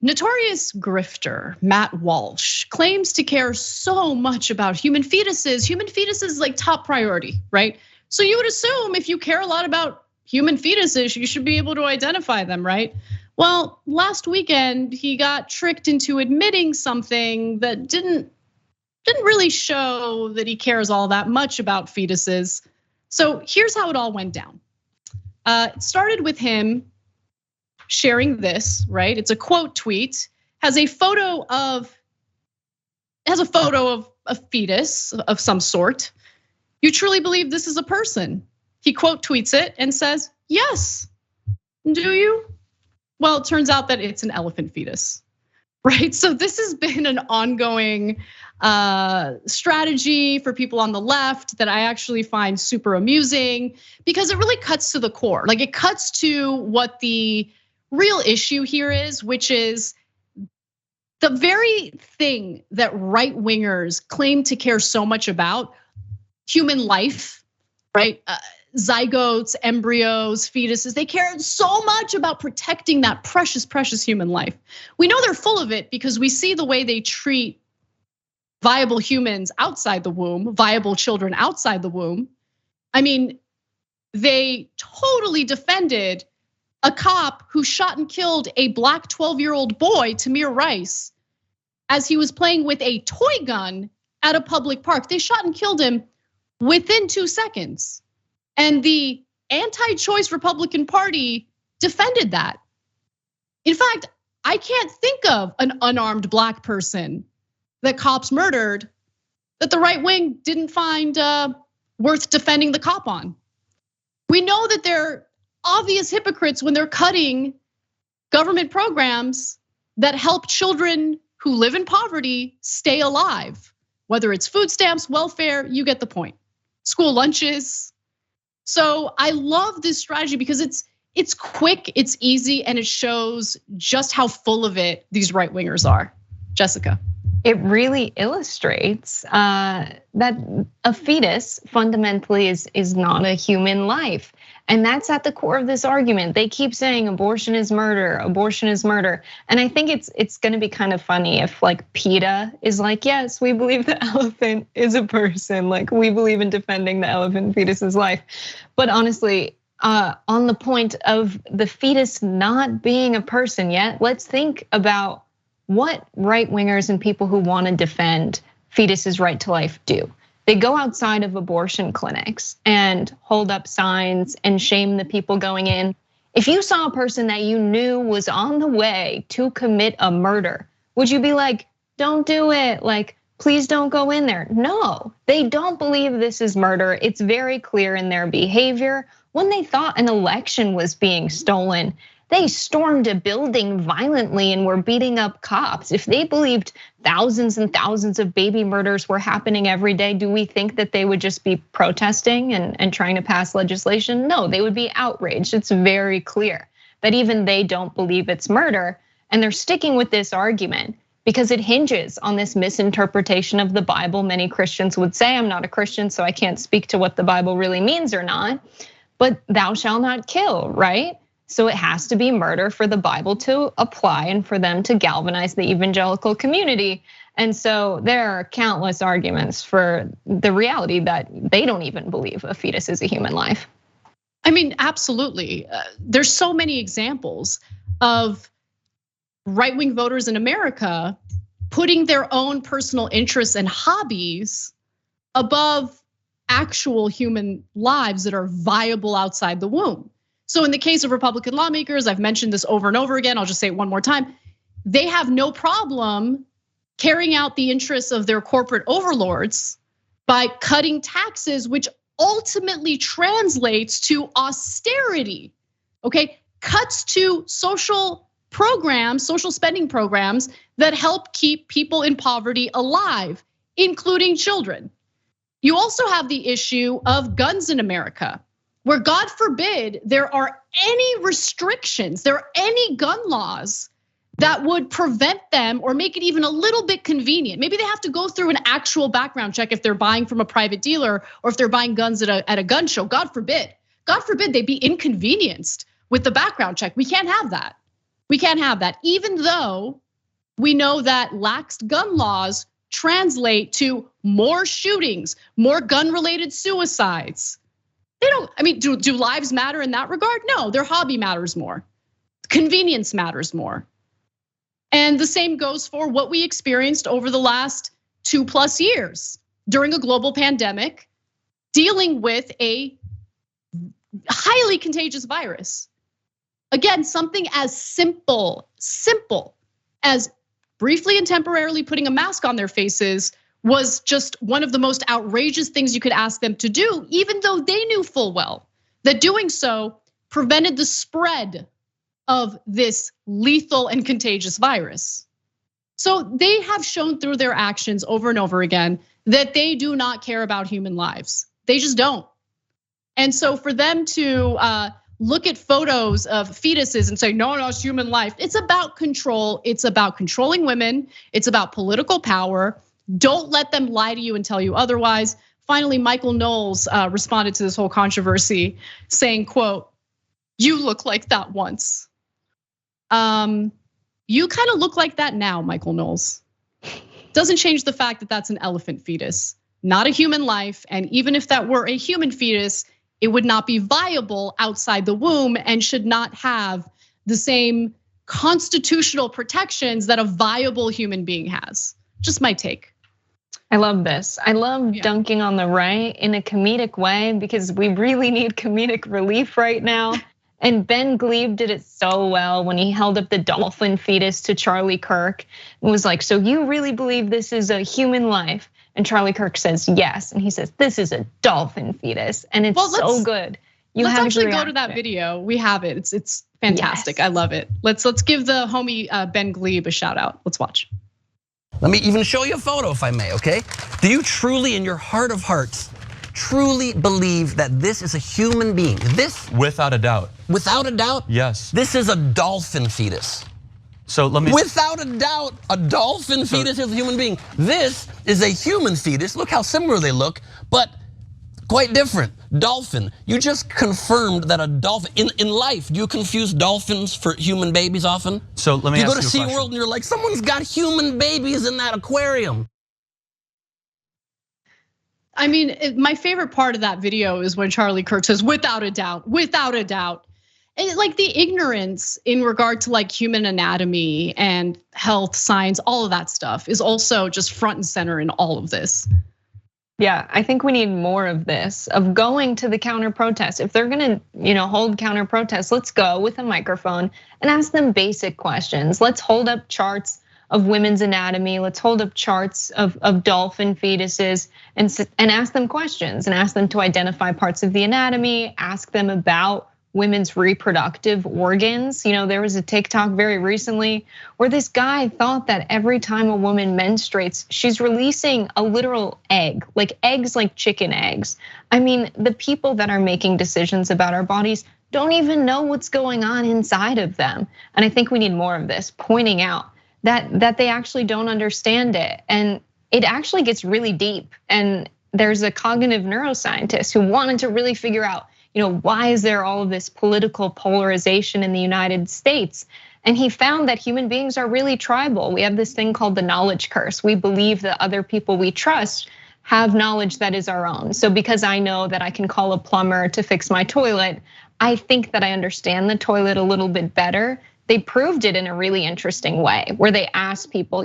Notorious grifter Matt Walsh claims to care so much about human fetuses. Human fetuses is like top priority, right? So you would assume if you care a lot about human fetuses, you should be able to identify them, right? Well, last weekend, he got tricked into admitting something that didn't really show that he cares all that much about fetuses. So here's how it all went down. It started with him sharing this, right? It's a quote tweet, has a photo of a fetus of some sort. You truly believe this is a person? He quote tweets it and says, yes, do you? Well, it turns out that it's an elephant fetus, right? So this has been an ongoing strategy for people on the left that I actually find super amusing because it really cuts to the core. Like it cuts to what the real issue here is, which is the very thing that right wingers claim to care so much about, human life, right? Zygotes, embryos, fetuses, they care so much about protecting that precious, precious human life. We know they're full of it because we see the way they treat viable humans outside the womb, viable children outside the womb. I mean, they totally defended a cop who shot and killed a black 12-year-old boy, Tamir Rice, as he was playing with a toy gun at a public park. They shot and killed him within 2 seconds. And the anti-choice Republican Party defended that. In fact, I can't think of an unarmed black person that cops murdered that the right wing didn't find worth defending the cop on. We know that they're obvious hypocrites when they're cutting government programs that help children who live in poverty stay alive. Whether it's food stamps, welfare, you get the point. School lunches. So I love this strategy because it's quick, it's easy, and it shows just how full of it these right wingers are. Jessica. It really illustrates that a fetus fundamentally is not a human life. And that's at the core of this argument. They keep saying abortion is murder, abortion is murder. And I think it's gonna be kind of funny if like PETA is like, yes, we believe the elephant is a person. Like we believe in defending the elephant fetus's life. But honestly, on the point of the fetus not being a person yet, let's think about what right wingers and people who want to defend fetuses' right to life do. They go outside of abortion clinics and hold up signs and shame the people going in. If you saw a person that you knew was on the way to commit a murder, would you be like, don't do it, like, please don't go in there? No, they don't believe this is murder. It's very clear in their behavior. When they thought an election was being stolen, they stormed a building violently and were beating up cops. If they believed thousands and thousands of baby murders were happening every day, do we think that they would just be protesting and trying to pass legislation? No, they would be outraged. It's very clear that even they don't believe it's murder. And they're sticking with this argument because it hinges on this misinterpretation of the Bible. Many Christians would say, I'm not a Christian, so I can't speak to what the Bible really means or not. But thou shalt not kill, right? So it has to be murder for the Bible to apply and for them to galvanize the evangelical community. And so there are countless arguments for the reality that they don't even believe a fetus is a human life. I mean, absolutely. There's so many examples of right-wing voters in America putting their own personal interests and hobbies above actual human lives that are viable outside the womb. So in the case of Republican lawmakers, I've mentioned this over and over again, I'll just say it one more time. They have no problem carrying out the interests of their corporate overlords by cutting taxes, which ultimately translates to austerity, okay? Cuts to social programs, social spending programs that help keep people in poverty alive, including children. You also have the issue of guns in America, where God forbid there are any restrictions, there are any gun laws that would prevent them or make it even a little bit convenient. Maybe they have to go through an actual background check if they're buying from a private dealer or if they're buying guns at a gun show. God forbid they be inconvenienced with the background check. We can't have that. We can't have that, even though we know that lax gun laws translate to more shootings, more gun-related suicides. They don't, I mean, do lives matter in that regard? No, their hobby matters more. Convenience matters more. And the same goes for what we experienced over the last 2+ years during a global pandemic, dealing with a highly contagious virus. Again, something as simple as briefly and temporarily putting a mask on their faces was just one of the most outrageous things you could ask them to do, even though they knew full well that doing so prevented the spread of this lethal and contagious virus. So they have shown through their actions over and over again that they do not care about human lives. They just don't. And so for them to look at photos of fetuses and say, no, it's human life. It's about control. It's about controlling women. It's about political power. Don't let them lie to you and tell you otherwise. Finally, Michael Knowles responded to this whole controversy saying, quote, "You look like that once." You kind of look like that now, Michael Knowles. Doesn't change the fact that that's an elephant fetus, not a human life. And even if that were a human fetus, it would not be viable outside the womb and should not have the same constitutional protections that a viable human being has. Just my take. I love this. I love dunking on the right in a comedic way because we really need comedic relief right now. And Ben Glebe did it so well when he held up the dolphin fetus to Charlie Kirk and was like, "So you really believe this is a human life?" And Charlie Kirk says yes, and he says, "This is a dolphin fetus," and it's so good. Let's actually go to that video. We have it. It's fantastic. Yes. I love it. Let's give the homie Ben Glebe a shout out. Let's watch. Let me even show you a photo if I may, okay? Do you truly in your heart of hearts truly believe that this is a human being? This? Without a doubt. Without a doubt? Yes. This is a dolphin fetus. So let me. Without a doubt, a dolphin fetus is a human being. This is a human fetus. Look how similar they look, but quite different. Dolphin. You just confirmed that a dolphin, in life, do you confuse dolphins for human babies often? So let me ask you a question. You go to SeaWorld and you're like, someone's got human babies in that aquarium. I mean, my favorite part of that video is when Charlie Kirk says, without a doubt, without a doubt. And like the ignorance in regard to like human anatomy and health science, all of that stuff is also just front and center in all of this. Yeah, I think we need more of this, of going to the counter protests. If they're gonna, hold counter protests, let's go with a microphone and ask them basic questions. Let's hold up charts of women's anatomy. Let's hold up charts of dolphin fetuses and ask them questions and ask them to identify parts of the anatomy, ask them about women's reproductive organs. There was a TikTok very recently where this guy thought that every time a woman menstruates, she's releasing a literal egg, like eggs like chicken eggs. I mean, the people that are making decisions about our bodies don't even know what's going on inside of them. And I think we need more of this, pointing out that they actually don't understand it. And it actually gets really deep. And there's a cognitive neuroscientist who wanted to really figure out, why is there all of this political polarization in the United States? And he found that human beings are really tribal. We have this thing called the knowledge curse. We believe that other people we trust have knowledge that is our own. So because I know that I can call a plumber to fix my toilet, I think that I understand the toilet a little bit better. They proved it in a really interesting way where they asked people,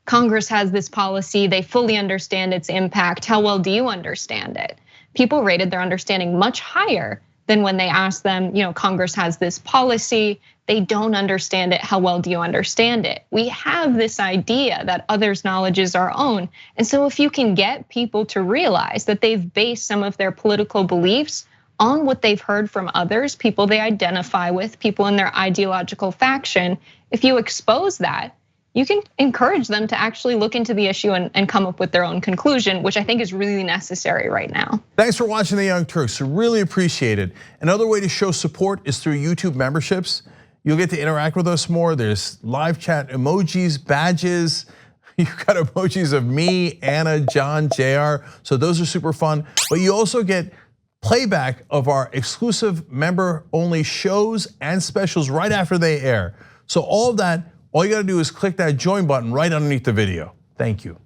Congress has this policy, they fully understand its impact. How well do you understand it? People rated their understanding much higher than when they asked them, Congress has this policy, they don't understand it, how well do you understand it? We have this idea that others' knowledge is our own. And so if you can get people to realize that they've based some of their political beliefs on what they've heard from others, people they identify with, people in their ideological faction, if you expose that, you can encourage them to actually look into the issue and come up with their own conclusion, which I think is really necessary right now. Thanks for watching the Young Turks, really appreciate it. Another way to show support is through YouTube memberships. You'll get to interact with us more. There's live chat emojis, badges. You've got emojis of me, Anna, John, JR. So those are super fun. But you also get playback of our exclusive member-only shows and specials right after they air. So all of that, all you gotta do is click that join button right underneath the video. Thank you.